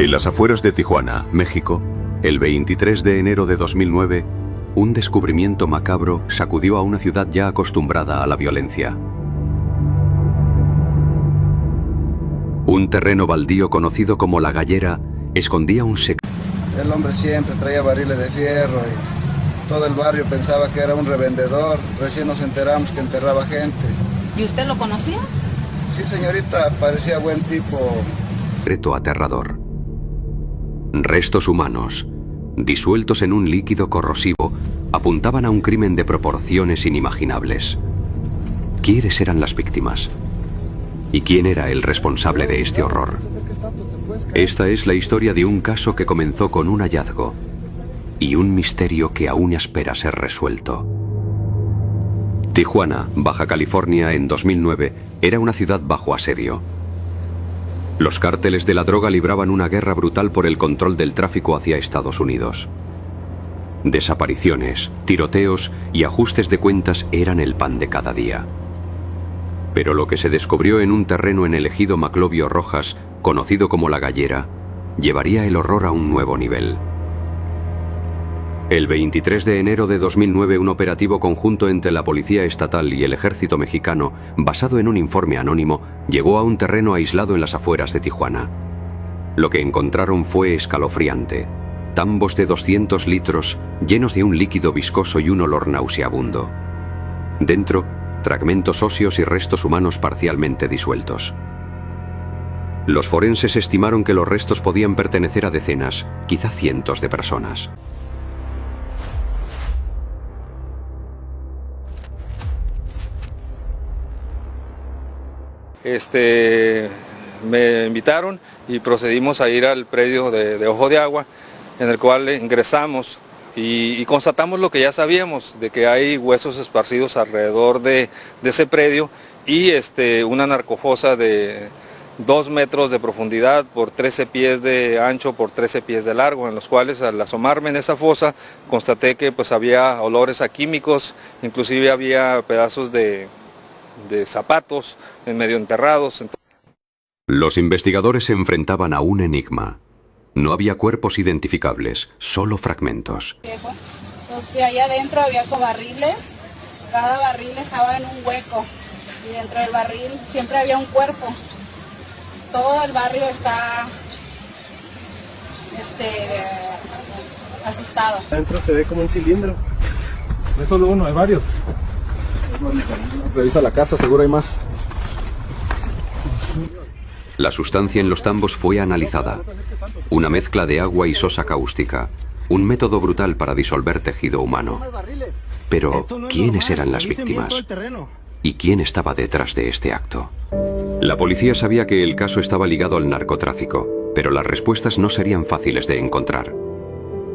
En las afueras de Tijuana, México, el 23 de enero de 2009, un descubrimiento macabro sacudió a una ciudad ya acostumbrada a la violencia. Un terreno baldío conocido como La Gallera escondía un secreto. El hombre siempre traía barriles de fierro y todo el barrio pensaba que era un revendedor. Recién nos enteramos que enterraba gente. ¿Y usted lo conocía? Sí, señorita, parecía buen tipo. Secreto aterrador. Restos humanos, disueltos en un líquido corrosivo, apuntaban a un crimen de proporciones inimaginables. ¿Quiénes eran las víctimas? ¿Y quién era el responsable de este horror? Esta es la historia de un caso que comenzó con un hallazgo y un misterio que aún espera ser resuelto. Tijuana, Baja California, en 2009, era una ciudad bajo asedio. Los cárteles de la droga libraban una guerra brutal por el control del tráfico hacia Estados Unidos. Desapariciones, tiroteos y ajustes de cuentas eran el pan de cada día. Pero lo que se descubrió en un terreno en el ejido Maclovio Rojas, conocido como La Gallera, llevaría el horror a un nuevo nivel. El 23 de enero de 2009, un operativo conjunto entre la Policía Estatal y el Ejército Mexicano, basado en un informe anónimo, llegó a un terreno aislado en las afueras de Tijuana. Lo que encontraron fue escalofriante. Tambos de 200 litros llenos de un líquido viscoso y un olor nauseabundo. Dentro, fragmentos óseos y restos humanos parcialmente disueltos. Los forenses estimaron que los restos podían pertenecer a decenas, quizá cientos de personas. Me invitaron y procedimos a ir al predio de Ojo de Agua, en el cual ingresamos y constatamos lo que ya sabíamos, de que hay huesos esparcidos alrededor de ese predio y una narcofosa de 2 metros de profundidad por 13 pies de ancho por 13 pies de largo, en los cuales al asomarme en esa fosa constaté que pues había olores a químicos, inclusive había pedazos de zapatos en medio enterrados. Los investigadores se enfrentaban a un enigma. No había cuerpos identificables, solo fragmentos. Entonces allá adentro había barriles, cada barril estaba en un hueco y dentro del barril siempre había un cuerpo. Todo el barrio está asustado. Adentro se ve como un cilindro. No es solo uno, hay varios. Revisa la casa, seguro hay más. La sustancia en los tambos fue analizada. Una mezcla de agua y sosa cáustica. Un método brutal para disolver tejido humano. Pero, ¿quiénes eran las víctimas? ¿Y quién estaba detrás de este acto? La policía sabía que el caso estaba ligado al narcotráfico, pero las respuestas no serían fáciles de encontrar.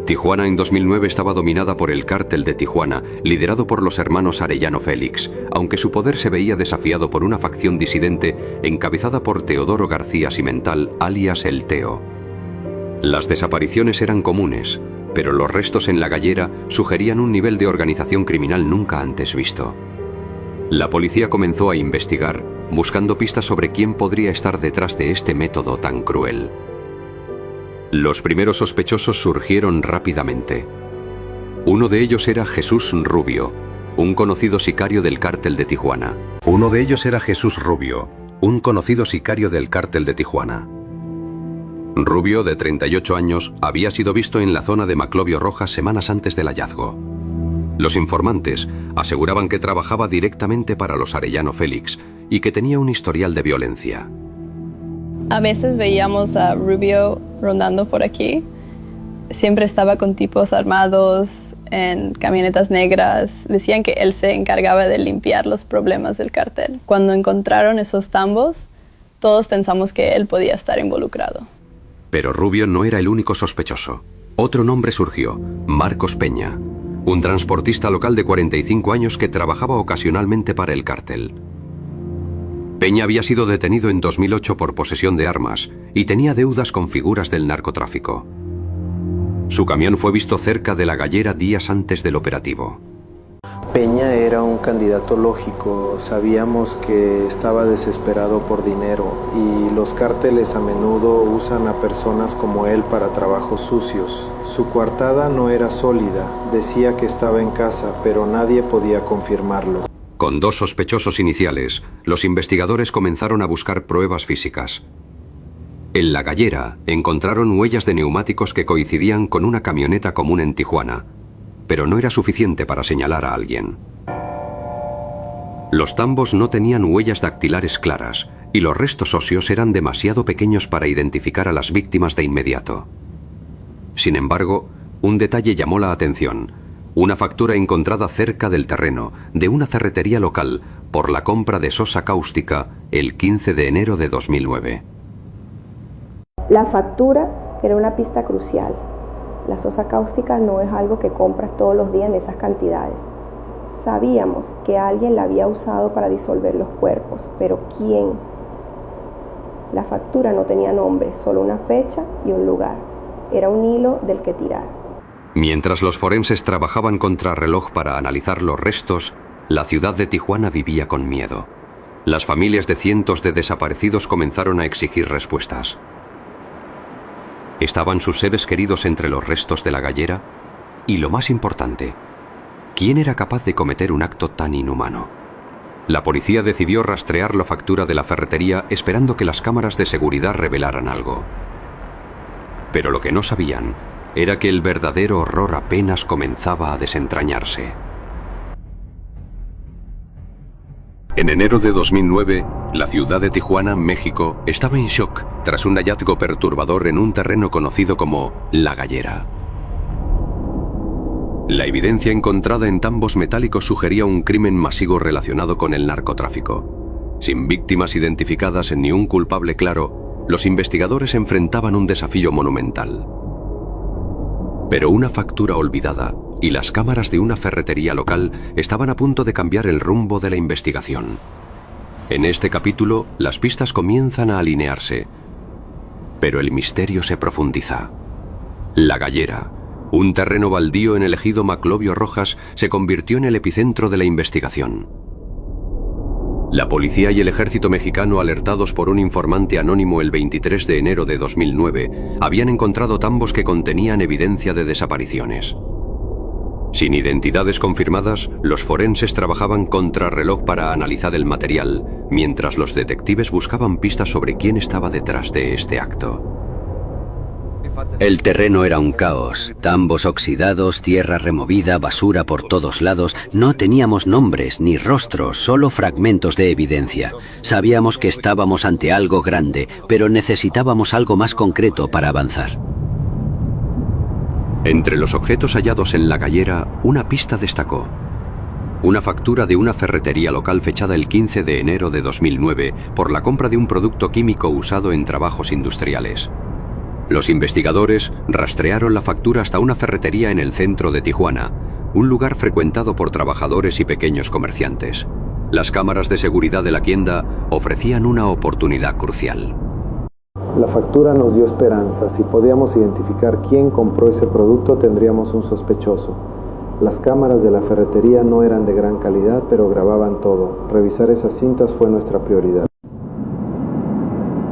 Tijuana en 2009 estaba dominada por el Cártel de Tijuana, liderado por los hermanos Arellano Félix, aunque su poder se veía desafiado por una facción disidente encabezada por Teodoro García Cimental, alias El Teo. Las desapariciones eran comunes, pero los restos en La Gallera sugerían un nivel de organización criminal nunca antes visto. La policía comenzó a investigar, buscando pistas sobre quién podría estar detrás de este método tan cruel. Los primeros sospechosos surgieron rápidamente. Uno de ellos era Jesús Rubio, un conocido sicario del Cártel de Tijuana. Rubio, de 38 años, había sido visto en la zona de Maclovio Rojas semanas antes del hallazgo. Los informantes aseguraban que trabajaba directamente para los Arellano Félix y que tenía un historial de violencia. A veces veíamos a Rubio rondando por aquí. Siempre estaba con tipos armados en camionetas negras. Decían que él se encargaba de limpiar los problemas del cartel. Cuando encontraron esos tambos, todos pensamos que él podía estar involucrado. Pero Rubio no era el único sospechoso. Otro nombre surgió, Marcos Peña, un transportista local de 45 años que trabajaba ocasionalmente para el cártel. Peña había sido detenido en 2008 por posesión de armas y tenía deudas con figuras del narcotráfico. Su camión fue visto cerca de La Gallera días antes del operativo. Peña era un candidato lógico, sabíamos que estaba desesperado por dinero y los cárteles a menudo usan a personas como él para trabajos sucios. Su coartada no era sólida, decía que estaba en casa, pero nadie podía confirmarlo. Con 2 sospechosos iniciales, los investigadores comenzaron a buscar pruebas físicas. En La Gallera encontraron huellas de neumáticos que coincidían con una camioneta común en Tijuana, pero no era suficiente para señalar a alguien. Los tambos no tenían huellas dactilares claras y los restos óseos eran demasiado pequeños para identificar a las víctimas de inmediato. Sin embargo, un detalle llamó la atención: una factura encontrada cerca del terreno de una ferretería local por la compra de sosa cáustica el 15 de enero de 2009. La factura era una pista crucial. La sosa cáustica no es algo que compras todos los días en esas cantidades. Sabíamos que alguien la había usado para disolver los cuerpos, pero ¿quién? La factura no tenía nombre, solo una fecha y un lugar. Era un hilo del que tirar. Mientras los forenses trabajaban contrarreloj para analizar los restos, la ciudad de Tijuana vivía con miedo. Las familias de cientos de desaparecidos comenzaron a exigir respuestas. ¿Estaban sus seres queridos entre los restos de La Gallera? Y lo más importante, ¿quién era capaz de cometer un acto tan inhumano? La policía decidió rastrear la factura de la ferretería esperando que las cámaras de seguridad revelaran algo. Pero lo que no sabían era que el verdadero horror apenas comenzaba a desentrañarse. En enero de 2009, la ciudad de Tijuana, México, estaba en shock tras un hallazgo perturbador en un terreno conocido como La Gallera. La evidencia encontrada en tambos metálicos sugería un crimen masivo relacionado con el narcotráfico. Sin víctimas identificadas ni un culpable claro, los investigadores enfrentaban un desafío monumental. Pero una factura olvidada y las cámaras de una ferretería local estaban a punto de cambiar el rumbo de la investigación. En este capítulo, las pistas comienzan a alinearse, pero el misterio se profundiza. La Gallera, un terreno baldío en el ejido Maclovio Rojas, se convirtió en el epicentro de la investigación. La policía y el ejército mexicano, alertados por un informante anónimo el 23 de enero de 2009, habían encontrado tambos que contenían evidencia de desapariciones. Sin identidades confirmadas, los forenses trabajaban contrarreloj para analizar el material, mientras los detectives buscaban pistas sobre quién estaba detrás de este acto. El terreno era un caos, tambos oxidados, tierra removida, basura por todos lados. No teníamos nombres ni rostros, solo fragmentos de evidencia. Sabíamos que estábamos ante algo grande, pero necesitábamos algo más concreto para avanzar. Entre los objetos hallados en La Gallera, una pista destacó. Una factura de una ferretería local fechada el 15 de enero de 2009 por la compra de un producto químico usado en trabajos industriales. Los investigadores rastrearon la factura hasta una ferretería en el centro de Tijuana, un lugar frecuentado por trabajadores y pequeños comerciantes. Las cámaras de seguridad de la tienda ofrecían una oportunidad crucial. La factura nos dio esperanza. Si podíamos identificar quién compró ese producto, tendríamos un sospechoso. Las cámaras de la ferretería no eran de gran calidad, pero grababan todo. Revisar esas cintas fue nuestra prioridad.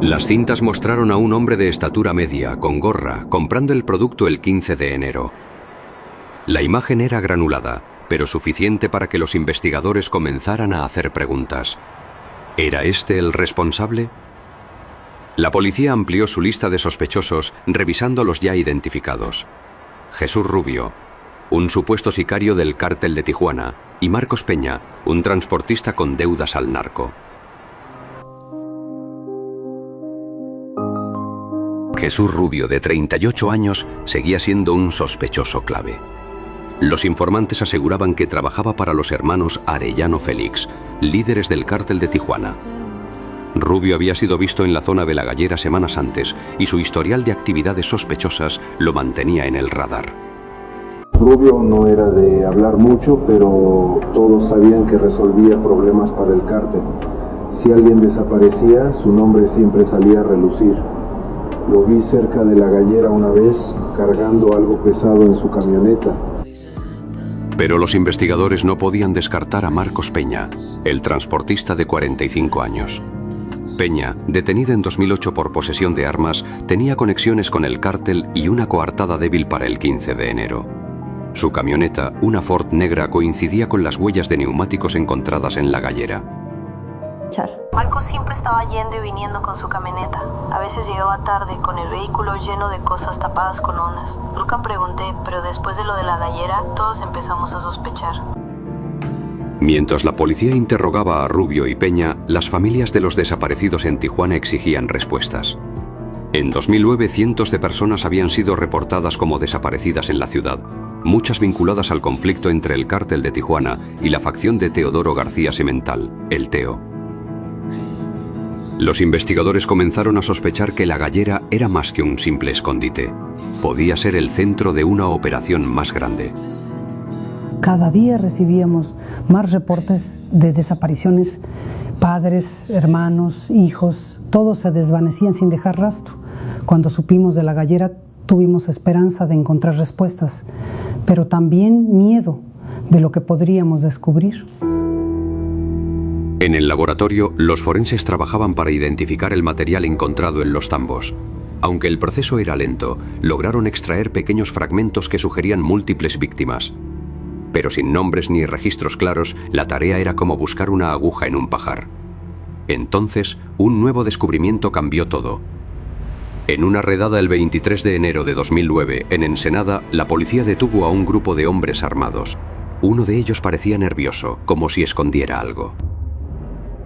Las cintas mostraron a un hombre de estatura media, con gorra, comprando el producto el 15 de enero. La imagen era granulada, pero suficiente para que los investigadores comenzaran a hacer preguntas. ¿Era este el responsable? La policía amplió su lista de sospechosos, revisando los ya identificados. Jesús Rubio, un supuesto sicario del cártel de Tijuana, y Marcos Peña, un transportista con deudas al narco. Jesús Rubio, de 38 años, seguía siendo un sospechoso clave. Los informantes aseguraban que trabajaba para los hermanos Arellano Félix, líderes del cártel de Tijuana. Rubio había sido visto en la zona de La Gallera semanas antes y su historial de actividades sospechosas lo mantenía en el radar. Rubio no era de hablar mucho, pero todos sabían que resolvía problemas para el cártel. Si alguien desaparecía, su nombre siempre salía a relucir. Lo vi cerca de La Gallera una vez, cargando algo pesado en su camioneta. Pero los investigadores no podían descartar a Marcos Peña, el transportista de 45 años. Peña, detenido en 2008 por posesión de armas, tenía conexiones con el cártel y una coartada débil para el 15 de enero. Su camioneta, una Ford negra, coincidía con las huellas de neumáticos encontradas en la gallera. Marcos siempre estaba yendo y viniendo con su camioneta. A veces llegaba tarde con el vehículo lleno de cosas tapadas con lonas. Nunca pregunté, pero después de lo de la gallera, todos empezamos a sospechar. Mientras la policía interrogaba a Rubio y Peña, las familias de los desaparecidos en Tijuana exigían respuestas. En 2009, cientos de personas habían sido reportadas como desaparecidas en la ciudad, muchas vinculadas al conflicto entre el cártel de Tijuana y la facción de Teodoro García Semental, el Teo. Los investigadores comenzaron a sospechar que la gallera era más que un simple escondite. Podía ser el centro de una operación más grande. Cada día recibíamos más reportes de desapariciones, padres, hermanos, hijos, todos se desvanecían sin dejar rastro. Cuando supimos de la gallera, tuvimos esperanza de encontrar respuestas, pero también miedo de lo que podríamos descubrir. En el laboratorio, los forenses trabajaban para identificar el material encontrado en los tambos. Aunque el proceso era lento, lograron extraer pequeños fragmentos que sugerían múltiples víctimas. Pero sin nombres ni registros claros, la tarea era como buscar una aguja en un pajar. Entonces, un nuevo descubrimiento cambió todo. En una redada el 23 de enero de 2009, en Ensenada, la policía detuvo a un grupo de hombres armados. Uno de ellos parecía nervioso, como si escondiera algo.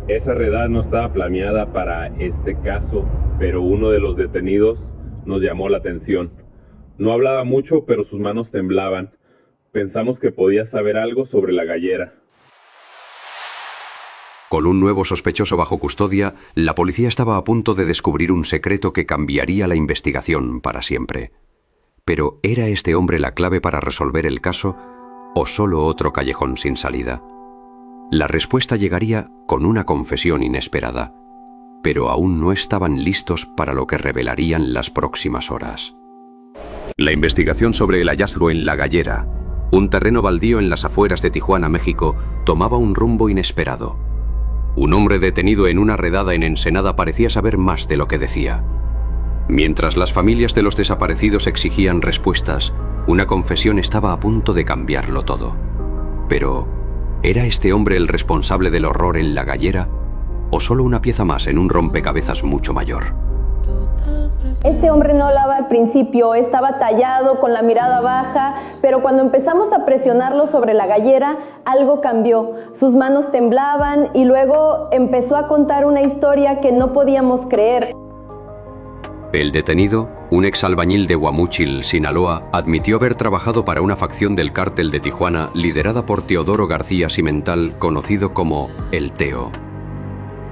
Esa redada no estaba planeada para este caso, pero uno de los detenidos nos llamó la atención. No hablaba mucho, pero sus manos temblaban. Pensamos que podía saber algo sobre la gallera. Con un nuevo sospechoso bajo custodia, la policía estaba a punto de descubrir un secreto que cambiaría la investigación para siempre. Pero ¿era este hombre la clave para resolver el caso o solo otro callejón sin salida? La respuesta llegaría con una confesión inesperada, pero aún no estaban listos para lo que revelarían las próximas horas. La investigación sobre el hallazgo en La Gallera, un terreno baldío en las afueras de Tijuana, México, tomaba un rumbo inesperado. Un hombre detenido en una redada en Ensenada parecía saber más de lo que decía. Mientras las familias de los desaparecidos exigían respuestas, una confesión estaba a punto de cambiarlo todo. Pero, ¿era este hombre el responsable del horror en La Gallera o solo una pieza más en un rompecabezas mucho mayor? Este hombre no hablaba al principio, estaba tallado, con la mirada baja, pero cuando empezamos a presionarlo sobre la gallera, algo cambió. Sus manos temblaban y luego empezó a contar una historia que no podíamos creer. El detenido, un exalbañil de Guamúchil, Sinaloa, admitió haber trabajado para una facción del cártel de Tijuana liderada por Teodoro García Semental, conocido como el Teo.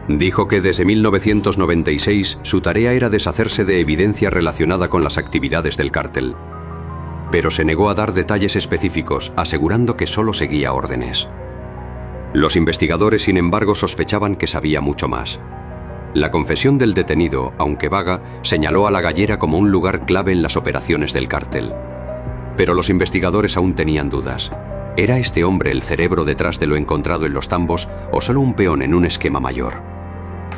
Dijo que desde 1996 su tarea era deshacerse de evidencia relacionada con las actividades del cártel. Pero se negó a dar detalles específicos, asegurando que solo seguía órdenes. Los investigadores, sin embargo, sospechaban que sabía mucho más. La confesión del detenido, aunque vaga, señaló a La Gallera como un lugar clave en las operaciones del cártel. Pero los investigadores aún tenían dudas. ¿Era este hombre el cerebro detrás de lo encontrado en los tambos o solo un peón en un esquema mayor?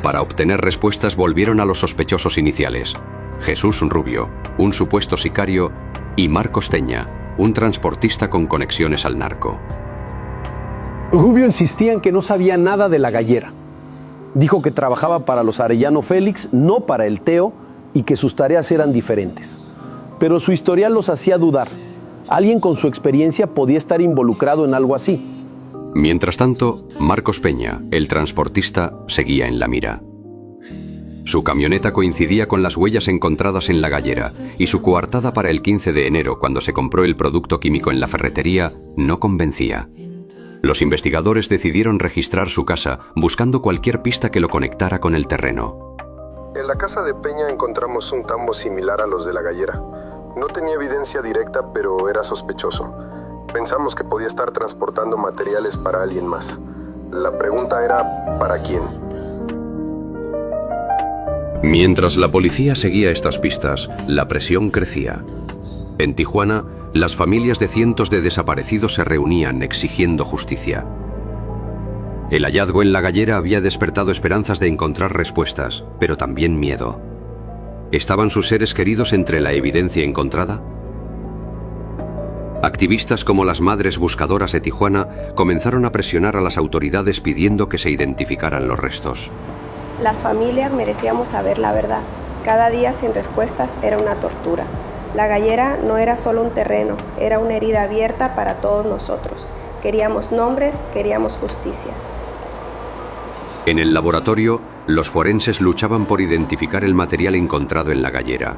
Para obtener respuestas volvieron a los sospechosos iniciales: Jesús Rubio, un supuesto sicario, y Marcos Peña, un transportista con conexiones al narco. Rubio insistía en que no sabía nada de La Gallera. Dijo que trabajaba para los Arellano Félix, no para el Teo, y que sus tareas eran diferentes. Pero su historial los hacía dudar. Alguien con su experiencia podía estar involucrado en algo así. Mientras tanto, Marcos Peña, el transportista, seguía en la mira. Su camioneta coincidía con las huellas encontradas en La Gallera, y su coartada para el 15 de enero, cuando se compró el producto químico en la ferretería, no convencía. Los investigadores decidieron registrar su casa, buscando cualquier pista que lo conectara con el terreno. En la casa de Peña encontramos un tambo similar a los de La Gallera. No tenía evidencia directa, pero era sospechoso. Pensamos que podía estar transportando materiales para alguien más. La pregunta era, ¿para quién? Mientras la policía seguía estas pistas, la presión crecía. En Tijuana, las familias de cientos de desaparecidos se reunían exigiendo justicia. El hallazgo en la gallera había despertado esperanzas de encontrar respuestas, pero también miedo. ¿Estaban sus seres queridos entre la evidencia encontrada? Activistas como las Madres Buscadoras de Tijuana comenzaron a presionar a las autoridades pidiendo que se identificaran los restos. Las familias merecíamos saber la verdad. Cada día sin respuestas era una tortura. La gallera no era solo un terreno, era una herida abierta para todos nosotros. Queríamos nombres, queríamos justicia. En el laboratorio, los forenses luchaban por identificar el material encontrado en la gallera.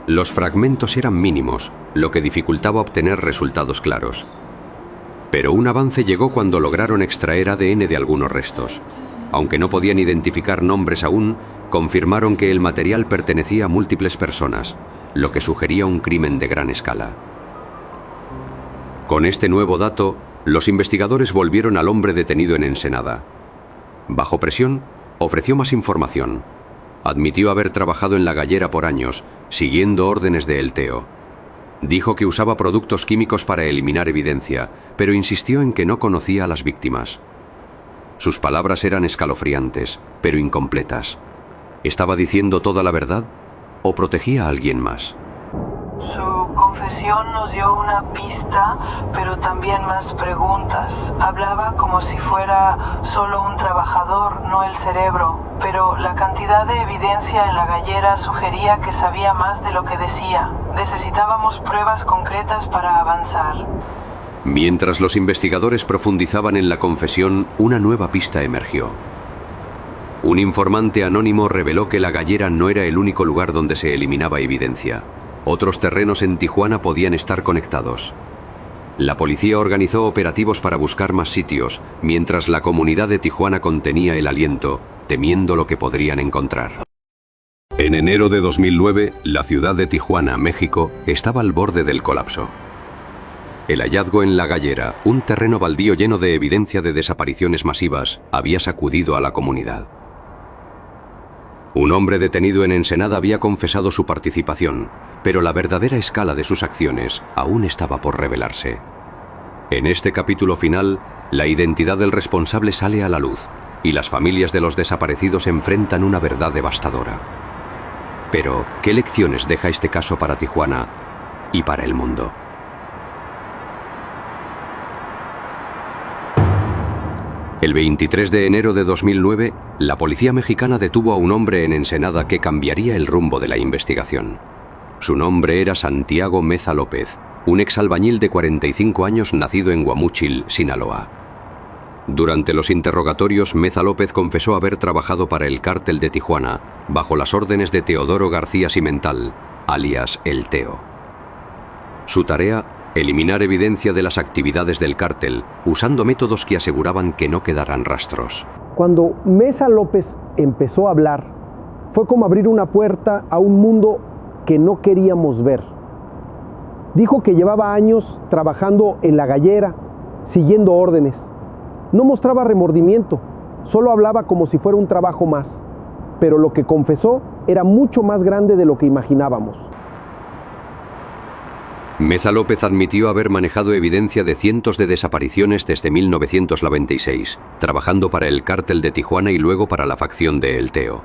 Los fragmentos eran mínimos, lo que dificultaba obtener resultados claros. Pero un avance llegó cuando lograron extraer ADN de algunos restos. Aunque no podían identificar nombres aún, confirmaron que el material pertenecía a múltiples personas, lo que sugería un crimen de gran escala. Con este nuevo dato, los investigadores volvieron al hombre detenido en Ensenada. Bajo presión, ofreció más información. Admitió haber trabajado en la gallera por años, siguiendo órdenes de El Teo. Dijo que usaba productos químicos para eliminar evidencia, pero insistió en que no conocía a las víctimas. Sus palabras eran escalofriantes, pero incompletas. ¿Estaba diciendo toda la verdad o protegía a alguien más? Su confesión nos dio una pista, pero también más preguntas. Hablaba como si fuera solo un trabajador, no el cerebro, pero la cantidad de evidencia en la gallera sugería que sabía más de lo que decía. Necesitábamos pruebas concretas para avanzar. Mientras los investigadores profundizaban en la confesión, una nueva pista emergió. Un informante anónimo reveló que la gallera no era el único lugar donde se eliminaba evidencia. Otros terrenos en Tijuana podían estar conectados. La policía organizó operativos para buscar más sitios, mientras la comunidad de Tijuana contenía el aliento, temiendo lo que podrían encontrar. En enero de 2009, la ciudad de Tijuana, México, estaba al borde del colapso. El hallazgo en la gallera, un terreno baldío lleno de evidencia de desapariciones masivas, había sacudido a la comunidad. Un hombre detenido en Ensenada había confesado su participación, pero la verdadera escala de sus acciones aún estaba por revelarse. En este capítulo final, la identidad del responsable sale a la luz y las familias de los desaparecidos enfrentan una verdad devastadora. Pero, ¿qué lecciones deja este caso para Tijuana y para el mundo? El 23 de enero de 2009, la policía mexicana detuvo a un hombre en Ensenada que cambiaría el rumbo de la investigación. Su nombre era Santiago Meza López, un exalbañil de 45 años nacido en Guamúchil, Sinaloa. Durante los interrogatorios, Meza López confesó haber trabajado para el cártel de Tijuana, bajo las órdenes de Teodoro García Cimental, alias El Teo. Su tarea: eliminar evidencia de las actividades del cártel, usando métodos que aseguraban que no quedaran rastros. Cuando Meza López empezó a hablar, fue como abrir una puerta a un mundo que no queríamos ver. Dijo que llevaba años trabajando en la gallera, siguiendo órdenes. No mostraba remordimiento, solo hablaba como si fuera un trabajo más. Pero lo que confesó era mucho más grande de lo que imaginábamos. Meza López admitió haber manejado evidencia de cientos de desapariciones desde 1996, trabajando para el cártel de Tijuana y luego para la facción de El Teo.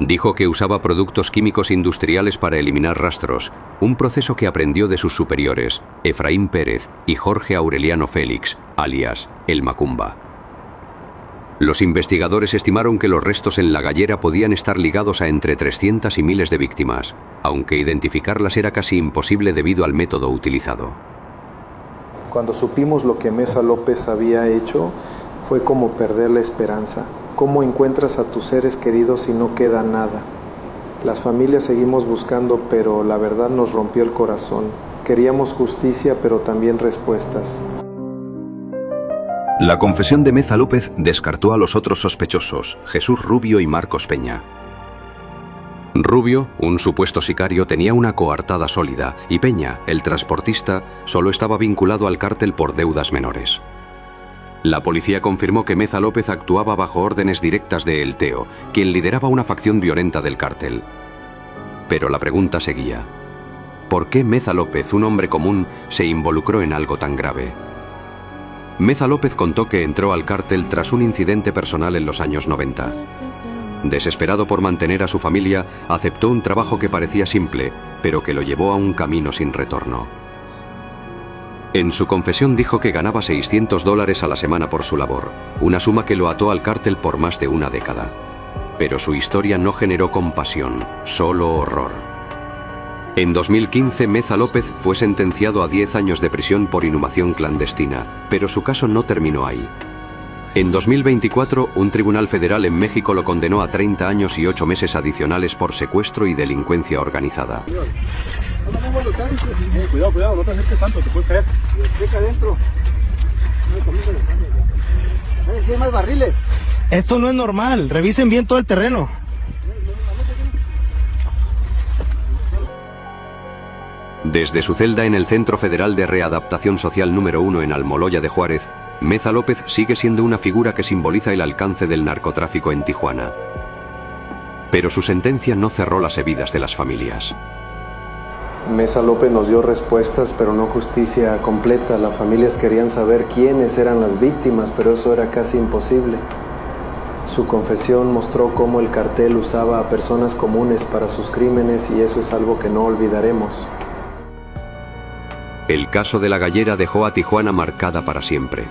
Dijo que usaba productos químicos industriales para eliminar rastros, un proceso que aprendió de sus superiores, Efraín Pérez y Jorge Aureliano Félix, alias El Macumba. Los investigadores estimaron que los restos en la gallera podían estar ligados a entre 300 y miles de víctimas, aunque identificarlas era casi imposible debido al método utilizado. Cuando supimos lo que Meza López había hecho, fue como perder la esperanza. ¿Cómo encuentras a tus seres queridos si no queda nada? Las familias seguimos buscando, pero la verdad nos rompió el corazón. Queríamos justicia, pero también respuestas. La confesión de Meza López descartó a los otros sospechosos, Jesús Rubio y Marcos Peña. Rubio, un supuesto sicario, tenía una coartada sólida y Peña, el transportista, solo estaba vinculado al cártel por deudas menores. La policía confirmó que Meza López actuaba bajo órdenes directas de El Teo, quien lideraba una facción violenta del cártel. Pero la pregunta seguía: ¿Por qué Meza López, un hombre común, se involucró en algo tan grave? Meza López contó que entró al cártel tras un incidente personal en los años 90. Desesperado por mantener a su familia, aceptó un trabajo que parecía simple, pero que lo llevó a un camino sin retorno. En su confesión dijo que ganaba $600 a la semana por su labor, una suma que lo ató al cártel por más de una década. Pero su historia no generó compasión, solo horror. En 2015, Meza López fue sentenciado a 10 años de prisión por inhumación clandestina, pero su caso no terminó ahí. En 2024, un tribunal federal en México lo condenó a 30 años y 8 meses adicionales por secuestro y delincuencia organizada. Cuidado, no te acerques tanto, te puedes caer. Checa adentro. ¿Sí hay más barriles? Esto no es normal, revisen bien todo el terreno. Desde su celda en el Centro Federal de Readaptación Social número 1 en Almoloya de Juárez, Meza López sigue siendo una figura que simboliza el alcance del narcotráfico en Tijuana. Pero su sentencia no cerró las heridas de las familias. Meza López nos dio respuestas, pero no justicia completa. Las familias querían saber quiénes eran las víctimas, pero eso era casi imposible. Su confesión mostró cómo el cartel usaba a personas comunes para sus crímenes y eso es algo que no olvidaremos. El caso de la Gallera dejó a Tijuana marcada para siempre.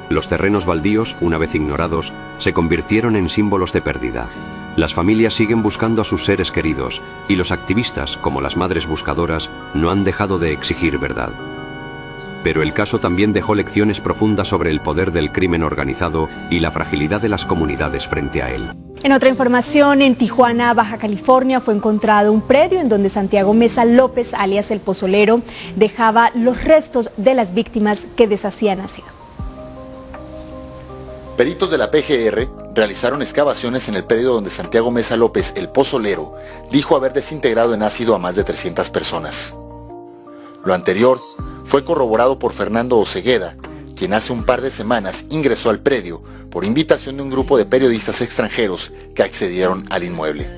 Los terrenos baldíos, una vez ignorados, se convirtieron en símbolos de pérdida. Las familias siguen buscando a sus seres queridos y los activistas, como las madres buscadoras, no han dejado de exigir verdad. Pero el caso también dejó lecciones profundas sobre el poder del crimen organizado y la fragilidad de las comunidades frente a él. En otra información, en Tijuana, Baja California, fue encontrado un predio en donde Santiago Meza López, alias El Pozolero, dejaba los restos de las víctimas que deshacían ácido. Peritos de la PGR realizaron excavaciones en el predio donde Santiago Meza López, El Pozolero, dijo haber desintegrado en ácido a más de 300 personas. Lo anterior fue corroborado por Fernando Osegueda, quien hace un par de semanas ingresó al predio por invitación de un grupo de periodistas extranjeros que accedieron al inmueble.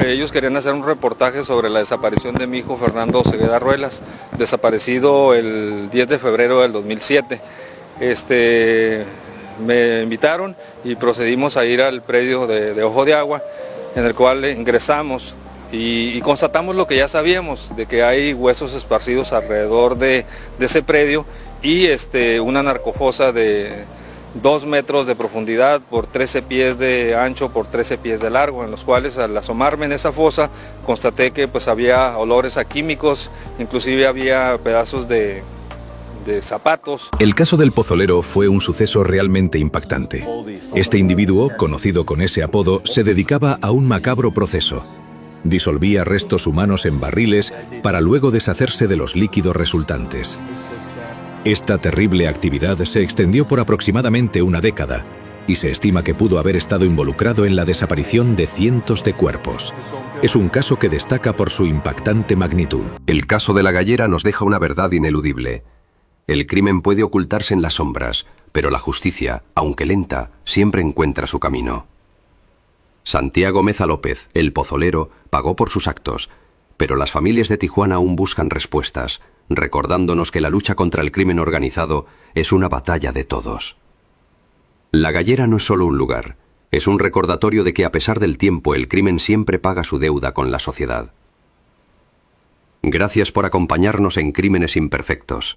Ellos querían hacer un reportaje sobre la desaparición de mi hijo Fernando Osegueda Ruelas, desaparecido el 10 de febrero del 2007. Me invitaron y procedimos a ir al predio de Ojo de Agua, en el cual ingresamos y constatamos lo que ya sabíamos, de que hay huesos esparcidos alrededor de ese predio y una narcofosa de 2 metros de profundidad por 13 pies de ancho por 13 pies de largo, en los cuales al asomarme en esa fosa constaté que pues había olores a químicos, inclusive había pedazos de zapatos. El caso del Pozolero fue un suceso realmente impactante. Este individuo, conocido con ese apodo, se dedicaba a un macabro proceso. Disolvía restos humanos en barriles para luego deshacerse de los líquidos resultantes. Esta terrible actividad se extendió por aproximadamente una década y se estima que pudo haber estado involucrado en la desaparición de cientos de cuerpos. Es un caso que destaca por su impactante magnitud. El caso de la Gallera nos deja una verdad ineludible. El crimen puede ocultarse en las sombras, pero la justicia, aunque lenta, siempre encuentra su camino. Santiago Meza López, El Pozolero, pagó por sus actos, pero las familias de Tijuana aún buscan respuestas, recordándonos que la lucha contra el crimen organizado es una batalla de todos. La Gallera no es solo un lugar, es un recordatorio de que a pesar del tiempo el crimen siempre paga su deuda con la sociedad. Gracias por acompañarnos en Crímenes Imperfectos.